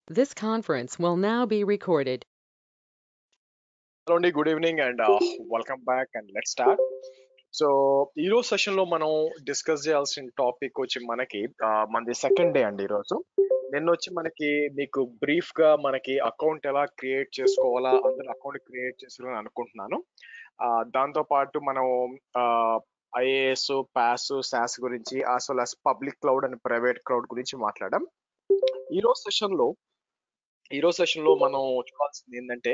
This conference will now be recorded. Hello అండి, good evening and welcome back and let start. So ఈరోజు session లో మనం discuss చేయాల్సిన topic వచ్చి మనది సెకండ్ డే అండి. ఈరోజు నిన్న వచ్చి మీకు బ్రీఫ్ గా మనకి అకౌంట్ ఎలా క్రియేట్ చేసుకోవాలా, అందరూ అకౌంట్ క్రియేట్ చేసుకోవాలని అనుకుంటున్నాను. దాంతో పాటు మనం ఐఏఎస్, పాస్, సాస్ గురించి as well as public cloud and private cloud గురించి మాట్లాడడం. ఈరోజు సెషన్ లో మనం చూడాల్సింది ఏంటంటే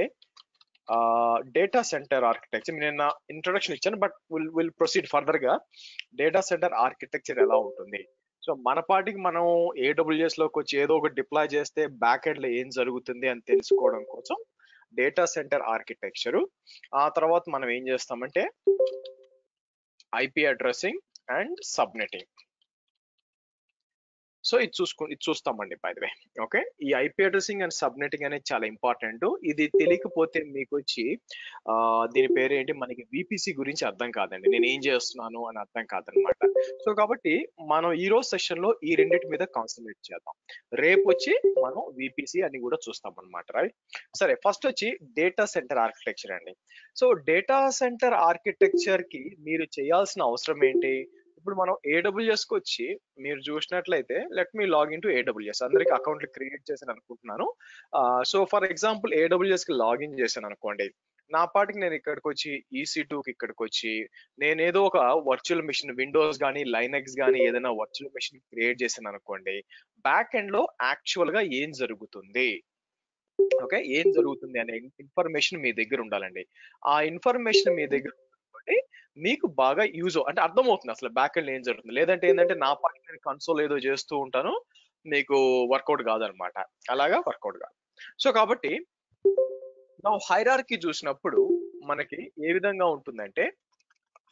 డేటా సెంటర్ ఆర్కిటెక్చర్. నేను ఇంట్రొడక్షన్ ఇచ్చాను, బట్ విల్ ప్రొసీడ్ ఫర్దర్ గా. డేటా సెంటర్ ఆర్కిటెక్చర్ ఎలా ఉంటుంది, సో మన పాటికి మనం ఏడబ్ల్యూఎస్ లోకి వచ్చి ఏదో ఒకటి డిప్లాయ్ చేస్తే బ్యాక్ ఎండ్ లో ఏం జరుగుతుంది అని తెలుసుకోవడం కోసం డేటా సెంటర్ ఆర్కిటెక్చర్. ఆ తర్వాత మనం ఏం చేస్తామంటే ఐపీ అడ్రసింగ్ అండ్ సబ్నెటింగ్. సో ఇది చూస్తామండి. బై ది వే, ఓకే, ఈ ఐపీ అడ్రసింగ్ అండ్ సబ్నెటింగ్ అనేది చాలా ఇంపార్టెంట్. ఇది తెలియకపోతే మీకు వచ్చి దీని పేరు ఏంటి, మనకి విపిసి గురించి అర్థం కాదండి, నేను ఏం చేస్తున్నాను అని అర్థం కాదనమాట. సో కాబట్టి మనం ఈ రోజు సెషన్ లో ఈ రెండింటి మీద కాన్సన్ట్రేట్ చేద్దాం. రేపు వచ్చి మనం విపిసి అని కూడా చూస్తాం అనమాట, రైట్? సరే, ఫస్ట్ వచ్చి డేటా సెంటర్ ఆర్కిటెక్చర్ అండి. సో డేటా సెంటర్ ఆర్కిటెక్చర్ కి మీరు చేయాల్సిన అవసరం ఏంటి? ఇప్పుడు మనం ఏడబ్ల్యూఎస్ కి వచ్చి మీరు చూసినట్లయితే, let me log in to AWS. అందరికి అకౌంట్లు క్రియేట్ చేశాను అనుకుంటున్నాను. సో ఫర్ ఎగ్జాంపుల్ ఏడబ్ల్యూఎస్ కి లాగిన్ చేశాను అనుకోండి. నా పాటికి నేను ఇక్కడికి వచ్చి EC2కి ఇక్కడికి వచ్చి నేను ఏదో ఒక వర్చువల్ మిషన్, విండోస్ కానీ లైనక్స్ కానీ ఏదైనా వర్చువల్ మిషన్ క్రియేట్ చేశాను అనుకోండి. బ్యాక్ ఎండ్ లో యాక్చువల్ గా ఏం జరుగుతుంది, ఓకే, ఏం జరుగుతుంది అనే ఇన్ఫర్మేషన్ మీ దగ్గర ఉండాలండి. ఆ ఇన్ఫర్మేషన్ మీ దగ్గర ఉంటే మీకు బాగా యూజ్ అంటే అర్థమవుతుంది అసలు బ్యాక్ ఎండ్ ఏం జరుగుతుంది. లేదంటే ఏంటంటే నా పాటి నేను కన్సోల్ ఏదో చేస్తూ ఉంటాను, మీకు వర్కౌట్ కాదనమాట. అలాగా వర్కౌట్ కాదు. సో కాబట్టి నా హైరార్కీ చూసినప్పుడు మనకి ఏ విధంగా ఉంటుందంటే,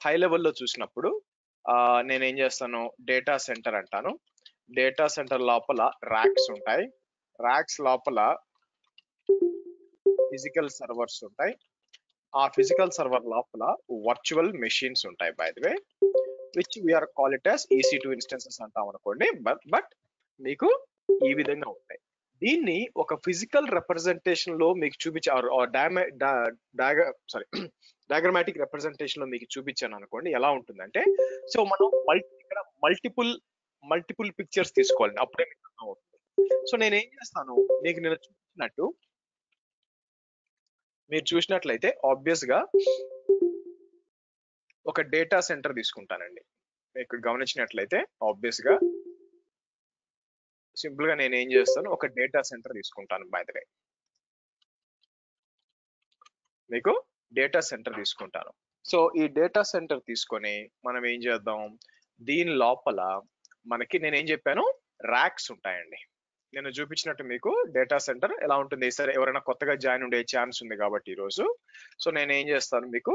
హై లెవెల్లో చూసినప్పుడు నేనేం చేస్తాను, డేటా సెంటర్ అంటాను. డేటా సెంటర్ లోపల ర్యాక్స్ ఉంటాయి. ర్యాక్స్ లోపల ఫిజికల్ సర్వర్స్ ఉంటాయి. ఆ ఫిజికల్ సర్వర్ లోపల వర్చువల్ మెషిన్స్ ఉంటాయి, by the way, which we call it as EC2 instances అంటాం అనుకోండి. బట్ మీకు ఈ విధంగా ఉంటాయి. దీన్ని ఒక ఫిజికల్ రిప్రజెంటేషన్ లో మీకు చూపించే డయాగ్రమాటిక్ రిప్రజెంటేషన్ లో మీకు చూపించాను అనుకోండి. ఎలా ఉంటుందంటే, సో మనం ఇక్కడ మల్టిపుల్ పిక్చర్స్ తీసుకోవాలి, అప్పుడే మీకు అర్థమవుతుంది. సో నేను ఏం చేస్తాను, మీకు నేను చూపించినట్టు మీరు చూసినట్లయితే ఆబ్వియస్ గా ఒక డేటా సెంటర్ తీసుకుంటానండి. ఇక్కడ గమనించినట్లయితే ఆబ్వియస్ గా సింపుల్ గా నేను ఏం చేస్తాను, ఒక డేటా సెంటర్ తీసుకుంటాను. బై ద వే, మీకు డేటా సెంటర్ తీసుకుంటాను. సో ఈ డేటా సెంటర్ తీసుకొని మనం ఏం చేద్దాం, దీని లోపల మనకి నేను ఏం చెప్పాను, ర్యాక్స్ ఉంటాయండి. నేను చూపించినట్టు మీకు డేటా సెంటర్ ఎలా ఉంటుంది. సరే, ఎవరైనా కొత్తగా జాయిన్ ఉండే ఛాన్స్ ఉంది కాబట్టి ఈరోజు, సో నేను ఏం చేస్తాను, మీకు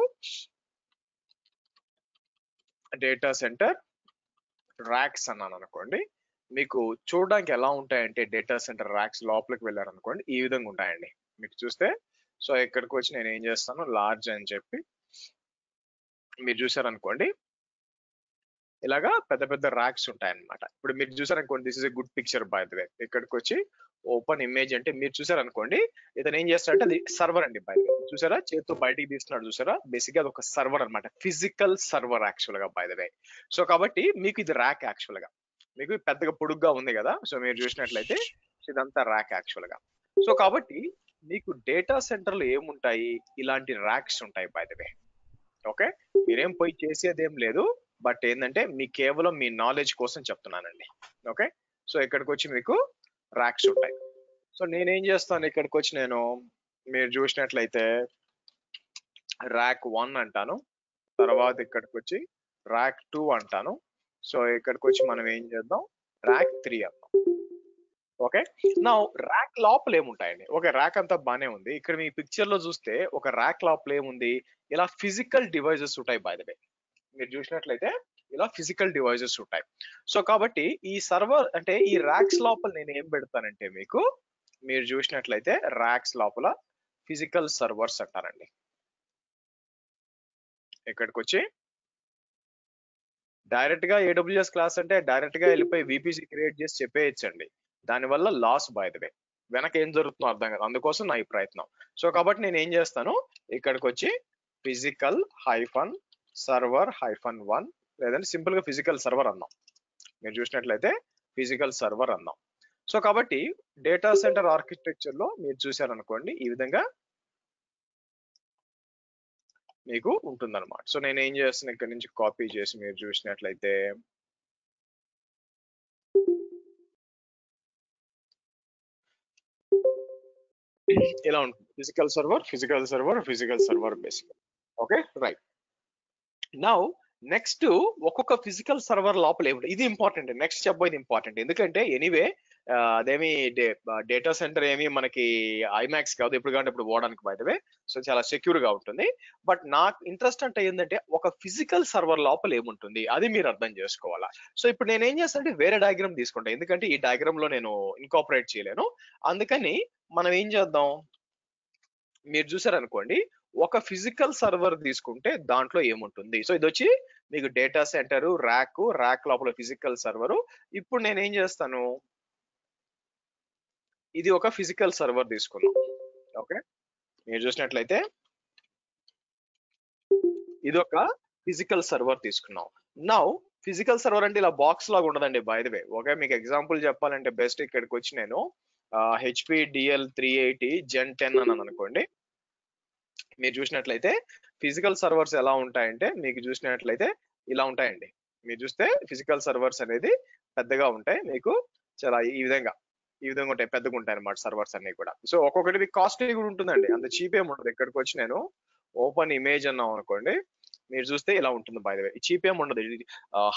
డేటా సెంటర్ ర్యాక్స్ అన్నాను అనుకోండి. మీకు చూడడానికి ఎలా ఉంటాయంటే, డేటా సెంటర్ ర్యాక్స్ లోపలికి వెళ్ళారనుకోండి ఈ విధంగా ఉంటాయండి మీకు చూస్తే. సో ఇక్కడికి వచ్చి నేను ఏం చేస్తాను, లార్జ్ అని చెప్పి మీరు చూసారనుకోండి, ఇలాగా పెద్ద పెద్ద ర్యాక్స్ ఉంటాయన్నమాట. ఇప్పుడు మీరు చూసారనుకోండి, this is a good picture by the way. ఇక్కడికి వచ్చి ఓపెన్ ఇమేజ్ అంటే మీరు చూసారనుకోండి, ఇతను ఏం చేస్తారంటే అది సర్వర్ అండి. బై ద వే, చూసారా చేతితో బయటికి తీస్తున్నాడు, చూసారా? బేసిక్ గా అది ఒక సర్వర్ అనమాట, ఫిజికల్ సర్వర్ యాక్చువల్ గా, బై ద వే. సో కాబట్టి మీకు ఇది ర్యాక్ యాక్చువల్ గా, మీకు పెద్దగా పొడుగ్గా ఉంది కదా. సో మీరు చూసినట్లయితే ఇదంతా ర్యాక్ యాక్చువల్ గా. సో కాబట్టి మీకు డేటా సెంటర్ లో ఏముంటాయి, ఇలాంటి ర్యాక్స్ ఉంటాయి, బై ద వే. ఓకే, మీరేం పోయి చేసేదేం లేదు, బట్ ఏంటంటే మీ కేవలం మీ నాలెడ్జ్ కోసం చెప్తున్నానండి. ఓకే, సో ఇక్కడికి వచ్చి మీకు ర్యాక్స్ ఉంటాయి. సో నేనేం చేస్తాను, ఇక్కడికి వచ్చి నేను మీరు చూసినట్లయితే ర్యాక్ 1 అంటాను. తర్వాత ఇక్కడికి వచ్చి ర్యాక్ 2 అంటాను. సో ఇక్కడికి వచ్చి మనం ఏం చేద్దాం, ర్యాక్ 3 అంటాం. ఓకే, నా ర్యాక్ లోపల ఏముంటాయండి, ఓకే ర్యాక్ అంతా బానే ఉంది. ఇక్కడ మీ పిక్చర్ లో చూస్తే ఒక ర్యాక్ లోపల ఏముంది, ఇలా ఫిజికల్ డివైజెస్ ఉంటాయి. బై ద వే, మీరు చూసినట్లయితే ఇలా ఫిజికల్ డివైజెస్ ఉంటాయి. సో కాబట్టి ఈ సర్వర్ అంటే ఈ ర్యాక్స్ లోపల నేను ఏం పెడతానంటే, మీకు మీరు చూసినట్లయితే ర్యాక్స్ లోపల ఫిజికల్ సర్వర్స్ అంటారండి. ఇక్కడికి వచ్చి డైరెక్ట్ గా AWS క్లాస్ అంటే డైరెక్ట్ గా వెళ్ళిపోయి VPC క్రియేట్ చేసి చెప్పేయచ్చండి. దానివల్ల లాస్, బై ద వే. వెనక ఏం జరుగుతుందో అర్థం కాదు, అందుకోసం నా ఈ ప్రయత్నం. సో కాబట్టి నేను ఏం చేస్తాను, ఇక్కడికి వచ్చి ఫిజికల్ హైఫన్ సర్వర్ హైఫన్ 1, లేదంటే సింపుల్ గా ఫిజికల్ సర్వర్ అన్నాం. మీరు చూసినట్లయితే ఫిజికల్ సర్వర్ అన్నాం. సో కాబట్టి డేటా సెంటర్ ఆర్కిటెక్చర్ లో మీరు చూసారనుకోండి ఈ విధంగా మీకు ఉంటుందన్నమాట. సో నేను ఏం చేస్తాను, ఇక్కడ నుంచి కాపీ చేసి మీరు చూసినట్లయితే ఇలా ఉంటుంది, physical server physical server physical server basic. Okay right. Now next ఒక్కొక్క ఫిజికల్ సర్వర్ లోపల ఏమి, ఇది ఇంపార్టెంట్, నెక్స్ట్ చెప్పబోయేది ఇంపార్టెంట్. ఎందుకంటే ఎనీవే అదేమి డేటా సెంటర్ ఏమి మనకి ఐమాక్స్ కాదు, ఎప్పుడు కావాలంటే ఇప్పుడు పోవడానికి బయటవే. సో చాలా సెక్యూర్ గా ఉంటుంది. బట్ నాకు ఇంట్రెస్ట్ అంటే ఏంటంటే ఒక ఫిజికల్ సర్వర్ లోపల ఏముంటుంది అది మీరు అర్థం చేసుకోవాలా. సో ఇప్పుడు నేను ఏం చేస్తానంటే వేరే డయాగ్రామ్ తీసుకుంటా, ఎందుకంటే ఈ డయాగ్రామ్ లో నేను ఇన్కాపరేట్ చేయలేను. అందుకని మనం ఏం చేద్దాం, మీరు చూసారనుకోండి ఒక ఫిజికల్ సర్వర్ తీసుకుంటే దాంట్లో ఏముంటుంది. సో ఇది వచ్చి మీకు డేటా సెంటర్ ర్యాక్ లోపల ఫిజికల్ సర్వర్. ఇప్పుడు నేను ఏం చేస్తాను, ఇది ఒక ఫిజికల్ సర్వర్ తీసుకున్నాం. ఓకే మీరు చూసినట్లయితే ఇది ఒక ఫిజికల్ సర్వర్ తీసుకున్నాం. నౌ ఫిజికల్ సర్వర్ అంటే ఇలా బాక్స్ లాగా ఉండదండి బై ద వే. ఓకే మీకు ఎగ్జాంపుల్ చెప్పాలంటే బెస్ట్ ఇక్కడికి వచ్చి నేను హెచ్పి డిఎల్ 380 జెన్ 10 అని అనుకోండి. మీరు చూసినట్లయితే ఫిజికల్ సర్వర్స్ ఎలా ఉంటాయంటే మీకు చూసినట్లయితే ఇలా ఉంటాయండి. మీరు చూస్తే ఫిజికల్ సర్వర్స్ అనేది పెద్దగా ఉంటాయి, మీకు చాలా ఈ విధంగా ఉంటాయి, పెద్దగా ఉంటాయి అన్నమాట సర్వర్స్ అన్ని కూడా. సో ఒక్కొక్కటి మీకు కాస్ట్లీ కూడా ఉంటుందండి, అంత చీప్ ఏమి ఉండదు. ఇక్కడికి వచ్చి నేను ఓపెన్ ఇమేజ్ అన్నాం అనుకోండి, మీరు చూస్తే ఇలా ఉంటుంది. బై ద వే చీప్ ఏమి ఉండదు.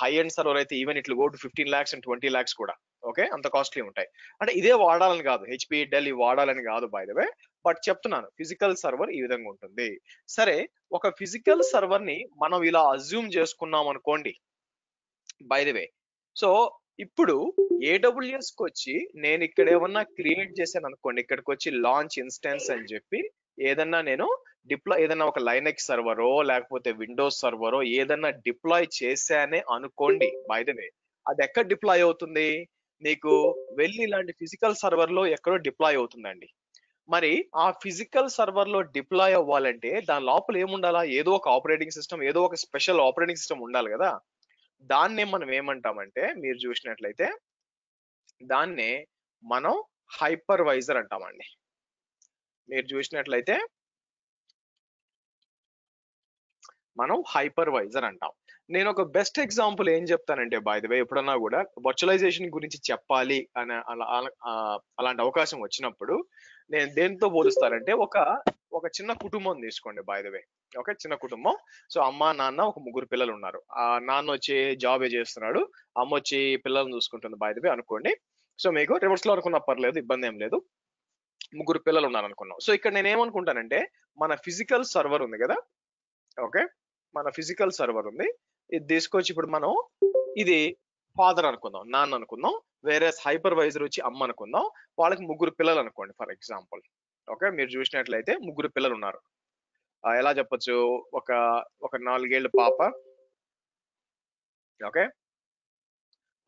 హై ఎండ్ సర్వర్ అయితే ఈవెన్ ఇట్లు go to 15 lakhs and 20 lakhs కూడా. ఓకే అంత కాస్ట్లీ ఉంటాయి. అంటే ఇదే వాడాలని కాదు, హెచ్పి డెల్ ఇవి వాడాలని కాదు బై ద వే, బట్ చెప్తున్నాను ఫిజికల్ సర్వర్ ఈ విధంగా ఉంటుంది. సరే ఒక ఫిజికల్ సర్వర్ ని మనం ఇలా అజ్యూమ్ చేసుకున్నాం అనుకోండి బై ద వే. సో ఇప్పుడు AWS కి వచ్చి నేను ఇక్కడ ఏమన్నా క్రియేట్ చేశాను అనుకోండి, ఇక్కడికి వచ్చి లాంచ్ ఇన్స్టెన్స్ అని చెప్పి ఏదన్నా నేను డిప్లాయ్, ఏదన్నా ఒక లైనెక్స్ సర్వరో లేకపోతే విండోస్ సర్వరో ఏదన్నా డిప్లాయ్ చేశానే అనుకోండి బై ద వే, అది ఎక్కడ డిప్లాయ్ అవుతుంది, మీకు వెళ్ళి ఇలాంటి ఫిజికల్ సర్వర్ లో ఎక్కడో డిప్లాయ్ అవుతుందండి. మరి ఆ ఫిజికల్ సర్వర్ లో డిప్లాయ్ అవ్వాలంటే దాని లోపల ఏముండాలా, ఏదో ఒక ఆపరేటింగ్ సిస్టమ్, ఏదో ఒక స్పెషల్ ఆపరేటింగ్ సిస్టమ్ ఉండాలి కదా. దాన్నే మనం ఏమంటామంటే మీరు చూసినట్లయితే దాన్నే మనం హైపర్వైజర్ అంటామండి. మీరు చూసినట్లయితే మనం హైపర్వైజర్ అంటాం. నేను ఒక బెస్ట్ ఎగ్జాంపుల్ ఏం చెప్తానంటే బై ద వే, ఎప్పుడన్నా కూడా వర్చువలైజేషన్ గురించి చెప్పాలి అని అలాంటి అవకాశం వచ్చినప్పుడు నేను దేంతో పోలుస్తానంటే ఒక చిన్న కుటుంబం తీసుకోండి బై ద వే. ఓకే చిన్న కుటుంబం. సో అమ్మ నాన్న ఒక ముగ్గురు పిల్లలు ఉన్నారు. ఆ నాన్న వచ్చి జాబ్ చేస్తున్నాడు, అమ్మ వచ్చి పిల్లల్ని చూసుకుంటుంది బై ద వే అనుకోండి. సో మీకు రివర్స్ లో అనుకున్నా పర్లేదు, ఇబ్బంది ఏం లేదు. ముగ్గురు పిల్లలు ఉన్నారు అనుకున్నాం. సో ఇక్కడ నేను ఏమనుకుంటానంటే మన ఫిజికల్ సర్వర్ ఉంది కదా. ఓకే మన ఫిజికల్ సర్వర్ ఉంది, ఇది తీసుకొచ్చి ఇప్పుడు మనం ఇది ఫాదర్ అనుకుందాం, నాన్న అనుకుందాం, వేరే హైపర్వైజర్ వచ్చి అమ్మ అనుకుందాం, వాళ్ళకి ముగ్గురు పిల్లలు అనుకోండి ఫర్ ఎగ్జాంపుల్. ఓకే మీరు చూసినట్లయితే ముగ్గురు పిల్లలు ఉన్నారు. ఎలా చెప్పొచ్చు, ఒక 4 ఏళ్ల పాప, ఓకే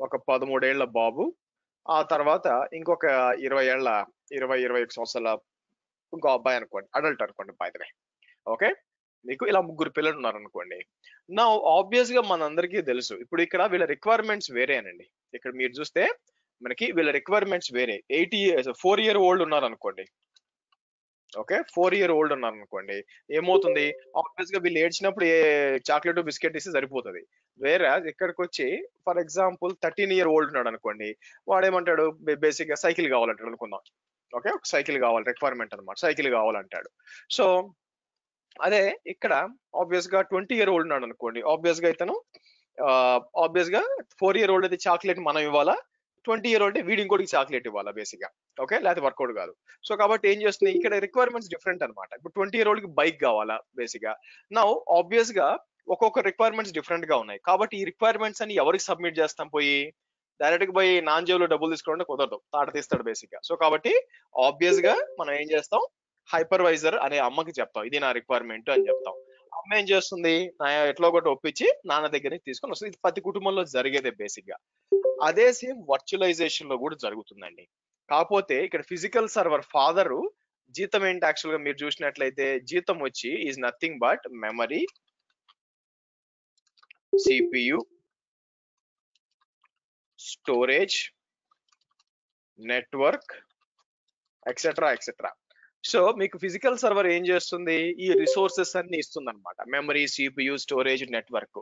ఒక 13 ఏళ్ల బాబు, ఆ తర్వాత ఇంకొక 21 సంవత్సరాల ఇంకో అబ్బాయి అనుకోండి, అడల్ట్ అనుకోండి బై ద వే. ఓకే మీకు ఇలా ముగ్గురు పిల్లలు ఉన్నారు అనుకోండి. నా ఆబ్వియస్ గా మనందరికీ తెలుసు ఇప్పుడు ఇక్కడ వీళ్ళ రిక్వైర్మెంట్స్ వేరేనండి. ఇక్కడ మీరు చూస్తే మనకి వీళ్ళ రిక్వైర్మెంట్స్ వేరే. 4 year old ఉన్నారు అనుకోండి. ఓకే 4 year old ఉన్నారు అనుకోండి, ఏమవుతుంది, ఆబ్వియస్ గా వీళ్ళు ఏడ్చినప్పుడు ఏ చాక్లెట్ బిస్కెట్ ఇస్తే సరిపోతుంది. వేరే ఇక్కడికి వచ్చి ఫర్ ఎగ్జాంపుల్ 13 year old ఉన్నాడు అనుకోండి, వాడేమంటాడు బేసిక్ గా సైకిల్ కావాలంటాడు అనుకుందాం. ఓకే ఒక సైకిల్ కావాలి, రిక్వైర్మెంట్ అనమాట, సైకిల్ కావాలంటాడు. సో అదే ఇక్కడ ఆబ్వియస్ గా 20 year old ఉన్నాడు అనుకోండి, ఆబ్వియస్ గా ఇతను ఆబ్వియస్ గా 4 year old అయితే చాక్లెట్ మనం ఇవ్వాలా, 20 year old వీడి ఇంకోటికి చాక్లెట్ ఇవ్వాలా బేసిక్ గా. ఓకే లేకపోతే వర్కౌట్ కాదు. సో కాబట్టి ఏం చేస్తుంది, ఇక్కడ రిక్వైర్మెంట్స్ డిఫరెంట్ అనమాట. ఇప్పుడు 20 year old కి బైక్ కావాలా బేసిక్ గా. నౌ ఆబ్వియస్ గా ఒక్కొక్క రిక్వైర్మెంట్స్ డిఫరెంట్ గా ఉన్నాయి. కాబట్టి ఈ రిక్వైర్మెంట్స్ అని ఎవరికి సబ్మిట్ చేస్తాం, పోయి డైరెక్ట్ గా పోయి నాన్ జేబులో డబ్బులు తీసుకోవడం కుదరదు, తాట తీస్తాడు బేసిక్ గా. సో కాబట్టి ఆబ్వియస్ గా మనం ఏం చేస్తాం, హైపర్వైజర్ అనే అమ్మకి చెప్తాం ఇది నా రిక్వైర్మెంట్ అని చెప్తాం. అమ్మ ఏం చేస్తుంది, నా ఎట్లా ఒకటి ఒప్పించి నాన్న దగ్గర నుంచి తీసుకొని వస్తుంది. ఇది ప్రతి కుటుంబంలో జరిగేదే బేసిక్ గా. అదే సేమ్ వర్చువలైజేషన్ లో కూడా జరుగుతుందండి. కాకపోతే ఇక్కడ ఫిజికల్ సర్వర్ ఫాదర్ జీతం ఏంటి యాక్చువల్ గా మీరు చూసినట్లయితే జీతం వచ్చి is nothing but memory, CPU, storage, network, etcetera etcetera. So మీకు ఫిజికల్ సర్వర్ ఏం చేస్తుంది, ఈ రిసోర్సెస్ అన్ని ఇస్తుంది అనమాట. Memory, CPU, storage, network.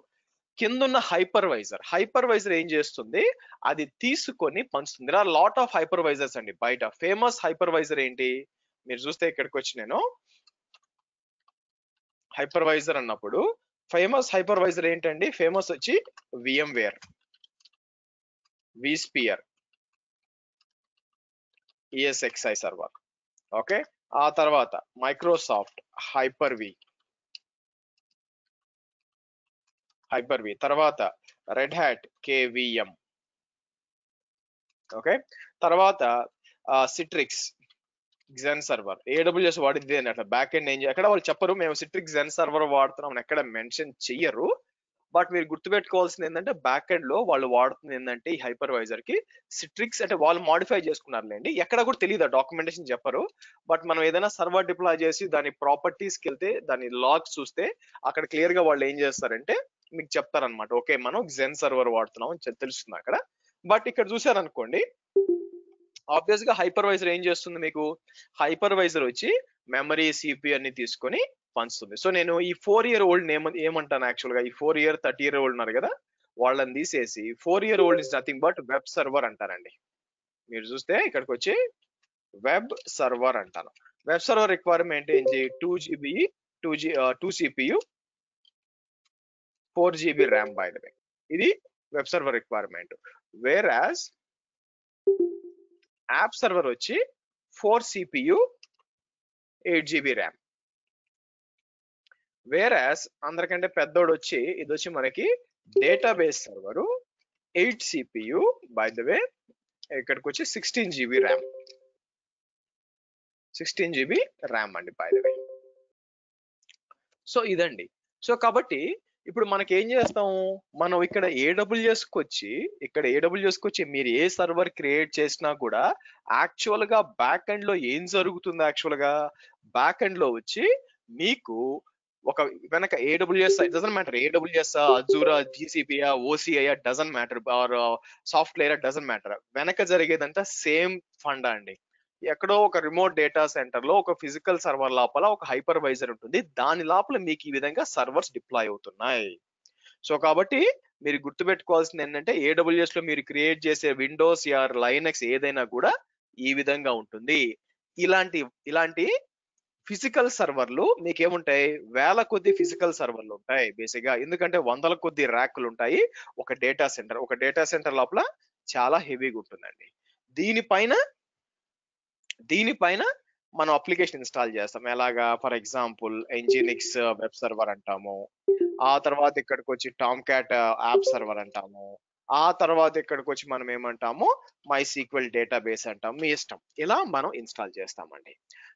కిందున్న హైపర్వైజర్ ఏం చేస్తుంది, అది తీసుకొని పంచుతుంది. ఇలా లాట్ ఆఫ్ హైపర్వైజర్స్ అండి బయట. ఫేమస్ హైపర్వైజర్ ఏంటి మీరు చూస్తే ఇక్కడికి వచ్చి నేను హైపర్వైజర్ అన్నప్పుడు ఫేమస్ హైపర్వైజర్ ఏంటండి, ఫేమస్ వచ్చి VMware, vSphere, ESXi server. Okay, ఆ తర్వాత మైక్రోసాఫ్ట్ హైపర్-వి, తర్వాత రెడ్ హ్యాట్ KVM. ఓకే, తర్వాత సిట్రిక్స్ Xen సర్వర్. AWS వాడింది అని అట్లా బ్యాక్ ఎండ్ ఏం ఎక్కడ వాళ్ళు చెప్పరు, మేము సిట్రిక్స్ Xen సర్వర్ వాడుతున్నాం ఎక్కడ మెన్షన్ చెయ్యరు. బట్ మీరు గుర్తుపెట్టుకోవాల్సింది ఏంటంటే బ్యాక్ ఎండ్ లో వాళ్ళు వాడుతుంది ఏంటంటే ఈ హైపర్వైజర్ కి సిట్రిక్స్, అంటే వాళ్ళు మాడిఫై చేసుకున్నారులేండి, ఎక్కడ కూడా తెలియదు, డాక్యుమెంటేషన్ చెప్పరు. బట్ మనం ఏదైనా సర్వర్ డిప్లాయ్ చేసి దాని ప్రాపర్టీస్ కి వెళ్తే దాని లాగ్స్ చూస్తే అక్కడ క్లియర్ గా వాళ్ళు ఏం చేస్తారంటే మీకు చెప్తారనమాట, ఓకే మనం Xen సర్వర్ వాడుతున్నాం అని తెలుస్తుంది అక్కడ. బట్ ఇక్కడ చూసారనుకోండి, ఆబ్వియస్ గా హైపర్వైజర్ ఏం చేస్తుంది, మీకు హైపర్వైజర్ వచ్చి మెమరీ, సిపియు అన్ని తీసుకొని పంచుతుంది. సో నేను ఈ 4-year-old ఏమంటాను యాక్చువల్ గా, ఈ 4-year 30-year-old ఉన్నారు కదా, వాళ్ళని తీసేసి 4-year-old is nothing but web server అంటారండి. మీరు చూస్తే ఇక్కడికి వచ్చి వెబ్ సర్వర్ అంటాను. వెబ్ సర్వర్ రిక్వైర్మెంట్ ఏంటి, 2GB 2 CPU 4GB RAM by the way. ఇది web server requirement. Whereas app server వచ్చి 4 CPU 8GB ర్యామ్. వేరాస్ అందరికంటే పెద్దోడు వచ్చి ఇది వచ్చి మనకి database server 8 CPU by the way, ఇక్కడికి వచ్చి 16GB ర్యామ్. 16GB ర్యామ్ అండి బై ద వే. సో ఇదండి. సో కాబట్టి ఇప్పుడు మనకి ఏం చేస్తాము, మనం ఇక్కడ AWS కి వచ్చి మీరు ఏ సర్వర్ క్రియేట్ చేసినా కూడా యాక్చువల్ గా బ్యాక్ ఎండ్ లో ఏం జరుగుతుంది, యాక్చువల్ గా బ్యాక్ ఎండ్ లో వచ్చి మీకు ఒక వెనక AWS doesn't matter, AWS, Azure, GCP, OCI doesn't matter, or software doesn't matter, వెనక జరిగేదంతా సేమ్ ఫండా అండి. ఎక్కడో ఒక రిమోట్ డేటా సెంటర్ లో ఒక ఫిజికల్ సర్వర్ లోపల ఒక హైపర్వైజర్ ఉంటుంది, దాని లోపల మీకు ఈ విధంగా సర్వర్స్ డిప్లాయ్ అవుతున్నాయి. సో కాబట్టి మీరు గుర్తుపెట్టుకోవాల్సింది ఏంటంటే AWS లో మీరు క్రియేట్ చేసే విండోస్ ఆర్ లైనక్స్ ఏదైనా కూడా ఈ విధంగా ఉంటుంది. ఇలాంటి ఫిజికల్ సర్వర్లు మీకేముంటాయి, వేల కొద్ది ఫిజికల్ సర్వర్లు ఉంటాయి బేసిక్ గా. ఎందుకంటే వందల కొద్ది ర్యాక్లు ఉంటాయి. ఒక డేటా సెంటర్ లోపల చాలా హెవీగా ఉంటుందండి. దీనిపైన మనం అప్లికేషన్ ఇన్స్టాల్ చేస్తాం. ఎలాగా, for example Nginx web server అంటాము, ఆ తర్వాత ఇక్కడికి వచ్చి టామ్క్యాట్ యాప్ సర్వర్ అంటాము, ఆ తర్వాత ఇక్కడికి వచ్చి మనం ఏమంటాము MySQL డేటాబేస్ అంటాము, మీ ఇష్టం, ఇలా మనం ఇన్స్టాల్ చేస్తామండి.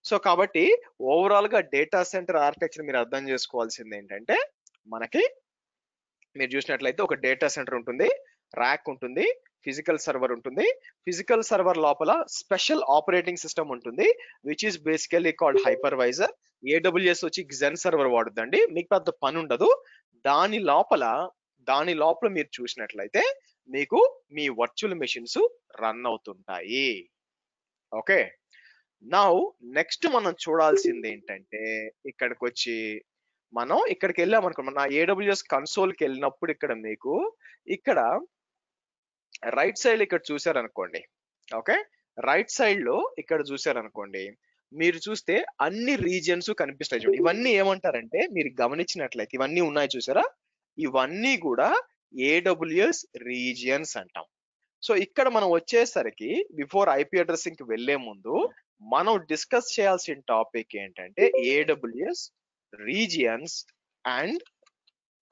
సో కాబట్టి ఓవరాల్ గా డేటా సెంటర్ ఆర్కిటెక్చర్ మీరు అర్థం చేసుకోవాల్సింది ఏంటంటే, మనకి మీరు చూసినట్లయితే ఒక డేటా సెంటర్ ఉంటుంది, ర్యాక్ ఉంటుంది, ఫిజికల్ సర్వర్ ఉంటుంది, ఫిజికల్ సర్వర్ లోపల స్పెషల్ ఆపరేటింగ్ సిస్టమ్ ఉంటుంది which is basically called hypervisor. AWS వచ్చి Xen సర్వర్ వాడుద్దండి, మీకు పెద్ద పని ఉండదు. దాని లోపల మీరు చూసినట్లయితే మీకు మీ వర్చువల్ మెషిన్స్ రన్ అవుతుంటాయి. ఓకే, నౌ నెక్స్ట్ మనం చూడాల్సింది ఏంటంటే, ఇక్కడికి వచ్చి మనం ఇక్కడికి వెళ్ళామనుకో, మన AWS కన్సోల్కి వెళ్ళినప్పుడు ఇక్కడ మీకు ఇక్కడ రైట్ సైడ్ ఇక్కడ చూసారనుకోండి, ఓకే, రైట్ సైడ్ లో ఇక్కడ చూసారనుకోండి, మీరు చూస్తే అన్ని రీజియన్స్ కనిపిస్తాయి చూడండి. ఇవన్నీ ఏమంటారంటే, మీరు గమనించినట్లయితే ఇవన్నీ ఉన్నాయి చూసారా, ఇవన్నీ కూడా AWS రీజియన్స్ అంటాం. సో ఇక్కడ మనం వచ్చేసరికి బిఫోర్ IP అడ్రసింగ్ కి వెళ్లే ముందు మనం డిస్కస్ చేయాల్సిన టాపిక్ ఏంటంటే AWS regions and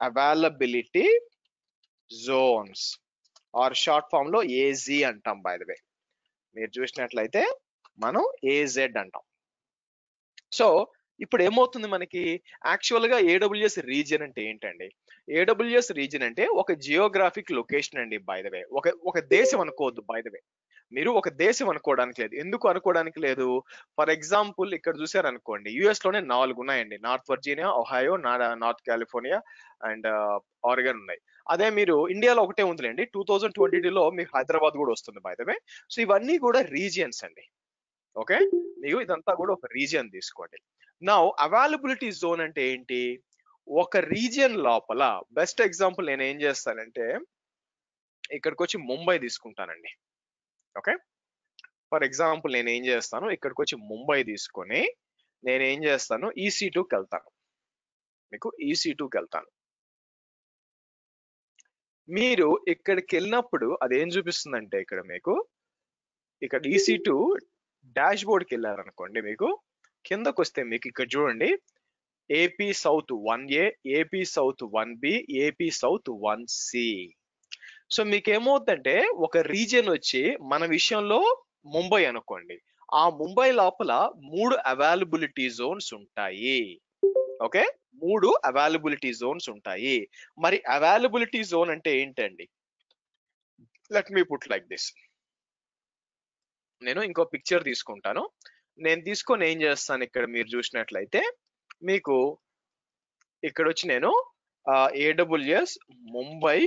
availability zones, or short form లో AZ అంటాం. బై ద వే మీరు చూసినట్లయితే మనం AZ అంటాం. సో ఇప్పుడు ఏమవుతుంది మనకి, యాక్చువల్ గా AWS రీజియన్ అంటే ఏంటండి, AWS రీజియన్ అంటే ఒక జియోగ్రాఫిక్ లొకేషన్ అండి. బై ద వే ఒక దేశం అనుకోవద్దు, బై ద వే మీరు ఒక దేశం అనుకోవడానికి లేదు. ఎందుకు అనుకోవడానికి లేదు? ఫర్ ఎగ్జాంపుల్ ఇక్కడ చూసారనుకోండి, యుఎస్ లోనే 4 ఉన్నాయండి. North Virginia, Ohio, North California and Oregon ఉన్నాయి. అదే మీరు ఇండియాలో ఒకటే ఉందిలేండి. 2022లో మీకు హైదరాబాద్ కూడా వస్తుంది బై ద వే. సో ఇవన్నీ కూడా రీజియన్స్ అండి. ఓకే, మీకు ఇదంతా కూడా ఒక రీజియన్ తీసుకోండి. నౌ అవైలబిలిటీ జోన్ అంటే ఏంటి? ఒక రీజియన్ లోపల బెస్ట్ ఎగ్జాంపుల్ నేను ఏం చేస్తానంటే ఇక్కడికి వచ్చి ముంబై తీసుకుంటానండి. ఓకే, ఫర్ ఎగ్జాంపుల్ నేను ఏం చేస్తాను, ఇక్కడికి వచ్చి ముంబై తీసుకొని నేను ఏం చేస్తాను, EC2కి వెళ్తాను. మీకు EC2కి వెళ్తాను. మీరు ఇక్కడికి వెళ్ళినప్పుడు అది ఏం చూపిస్తుందంటే ఇక్కడ మీకు ఇక్కడ EC2 డాష్ బోర్డ్కి వెళ్ళారనుకోండి, మీకు కిందకు వస్తే మీకు ఇక్కడ చూడండి AP south 1A, AP south 1B, AP south 1C. So మీకు ఏమవుతుందంటే ఒక రీజియన్ వచ్చి మన విషయంలో ముంబై అనుకోండి, ఆ ముంబై లోపల 3 అవైలబిలిటీ జోన్స్ ఉంటాయి. ఓకే, 3 అవైలబిలిటీ జోన్స్ ఉంటాయి. మరి అవైలబిలిటీ జోన్ అంటే ఏంటండి? Let me put like this. నేను ఇంకో పిక్చర్ తీసుకుంటాను. నేను తీసుకొని ఏం చేస్తాను, ఇక్కడ మీరు చూసినట్లయితే మీకు ఇక్కడ వచ్చి నేను AWS ముంబై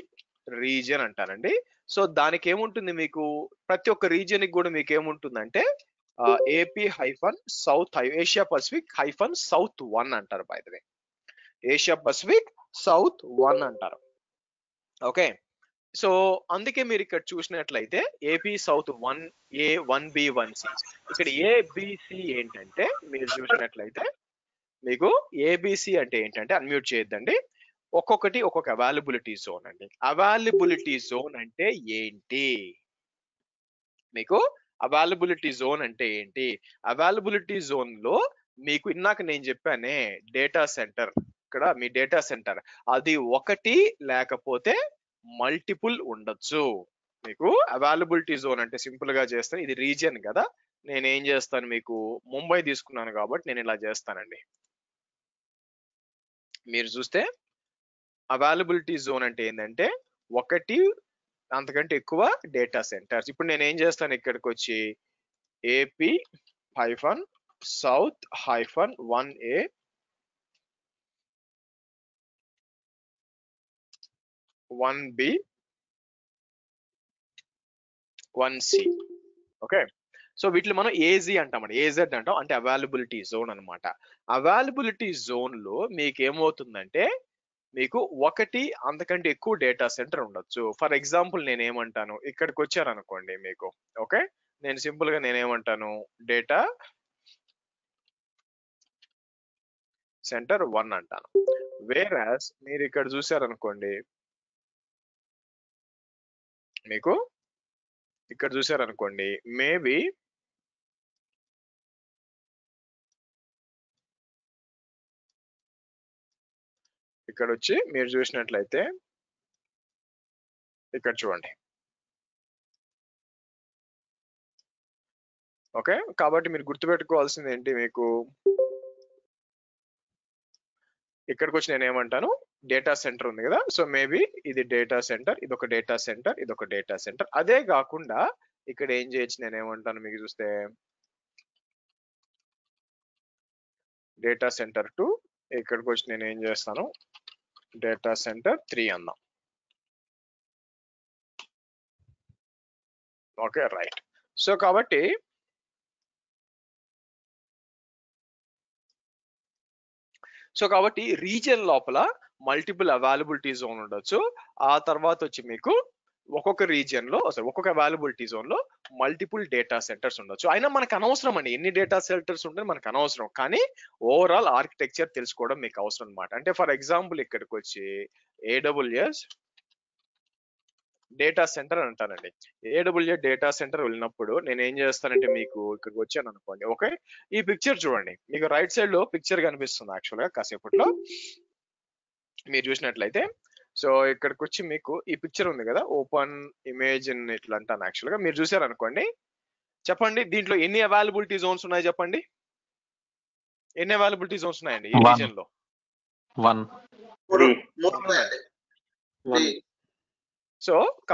రీజియన్ అంటానండి. సో దానికి ఏముంటుంది, మీకు ప్రతి ఒక్క రీజియన్ కి కూడా మీకు ఏముంటుందంటే AP south Asia Pacific south 1 అంటారు. By the way Asia Pacific south 1 అంటారు. ఓకే, సో అందుకే మీరు ఇక్కడ చూసినట్లయితే AP south 1A, 1B, 1C. ఇక్కడ ABC ఏంటంటే మీరు చూసినట్లయితే మీకు ABC అంటే ఏంటంటే, అన్మ్యూట్ చేయొద్దండి, ఒక్కొక్కటి ఒక్కొక్క అవైలబిలిటీ జోన్ అండి. అవైలబిలిటీ జోన్ అంటే ఏంటి? మీకు అవైలబిలిటీ జోన్ అంటే ఏంటి? అవైలబిలిటీ జోన్ లో మీకు ఇందాక నేను చెప్పానే డేటా సెంటర్, ఇక్కడ మీ డేటా సెంటర్ అది ఒకటి లేకపోతే మల్టిపుల్ ఉండొచ్చు. మీకు అవైలబిలిటీ జోన్ అంటే సింపుల్ గా చేస్తాను, ఇది రీజియన్ కదా, నేను ఏం చేస్తాను, మీకు ముంబై తీసుకున్నాను కాబట్టి నేను ఇలా చేస్తానండి. మీరు చూస్తే అవైలబిలిటీ జోన్ అంటే ఏంటంటే ఒకటి అంతకంటే ఎక్కువ డేటా సెంటర్స్. ఇప్పుడు నేను ఏం చేస్తాను, ఇక్కడికి వచ్చి AP south 1A, 1B, 1C. Okay, so వీటిని మనం AZ అంటామండి, AZ అంటాం, అంటే అవైలబిలిటీ జోన్ అనమాట. అవైలబిలిటీ జోన్ లో మీకు ఏమవుతుందంటే మీకు ఒకటి అంతకంటే ఎక్కువ డేటా సెంటర్ ఉండొచ్చు. ఫర్ ఎగ్జాంపుల్ నేను ఏమంటాను, ఇక్కడికి వచ్చారనుకోండి మీకు, ఓకే, నేను సింపుల్ గా నేనేమంటాను, డేటా సెంటర్ 1 అంటాను. వేరాస్ మీరు ఇక్కడ చూసారనుకోండి, మీకు ఇక్కడ చూసారనుకోండి మేబీ ఇక్కడ వచ్చి మీరు చూసినట్లయితే ఇక్కడ చూడండి. ఓకే, కాబట్టి మీరు గుర్తుపెట్టుకోవాల్సింది ఏంటి, మీకు ఇక్కడికి వచ్చి నేను ఏమంటాను, డేటా సెంటర్ ఉంది కదా, సో మేబీ ఇది డేటా సెంటర్, ఇది ఒక డేటా సెంటర్, ఇది ఒక డేటా సెంటర్. అదే కాకుండా ఇక్కడ ఏం చేయొచ్చు, నేను ఏమంటాను మీకు చూస్తే డేటా సెంటర్ 2, ఇక్కడికి వచ్చి నేను ఏం చేస్తాను, డేటా సెంటర్ 3 అందాం. Okay, right. సో కాబట్టి రీజియన్ లోపల మల్టిపుల్ అవైలబిలిటీ జోన్ ఉండొచ్చు. ఆ తర్వాత వచ్చి మీకు ఒక్కొక్క రీజియన్ లో ఒక్కొక్క అవైలబిలిటీ జోన్ లో మల్టిపుల్ డేటా సెంటర్స్ ఉండొచ్చు. అయినా మనకు అనవసరం అండి, ఎన్ని డేటా సెంటర్స్ ఉంటే మనకు అనవసరం, కానీ ఓవరాల్ ఆర్కిటెక్చర్ తెలుసుకోవడం మీకు అవసరం అనమాట. అంటే ఫర్ ఎగ్జాంపుల్ ఇక్కడికి వచ్చి AWS డేటా సెంటర్ అని అంటానండి. AWS డేటా సెంటర్ వెళ్ళినప్పుడు నేను ఏం చేస్తానంటే, మీకు ఇక్కడికి వచ్చాను అనుకోండి, ఓకే, ఈ పిక్చర్ చూడండి, మీకు రైట్ సైడ్ లో పిక్చర్ కనిపిస్తుంది యాక్చువల్ గా కాసేపట్లో మీరు చూసినట్లయితే. సో ఇక్కడికి వచ్చి మీకు ఈ పిక్చర్ ఉంది కదా, ఓపెన్ ఇమేజ్ ఇట్లా అంటాను యాక్చువల్ గా. మీరు చూసారు అనుకోండి, చెప్పండి దీంట్లో ఎన్ని అవైలబిలిటీ జోన్స్ ఉన్నాయి చెప్పండి, ఎన్ని అవైలబిలిటీ జోన్స్ ఉన్నాయండి ఈ రీజియన్ లో? 1. సో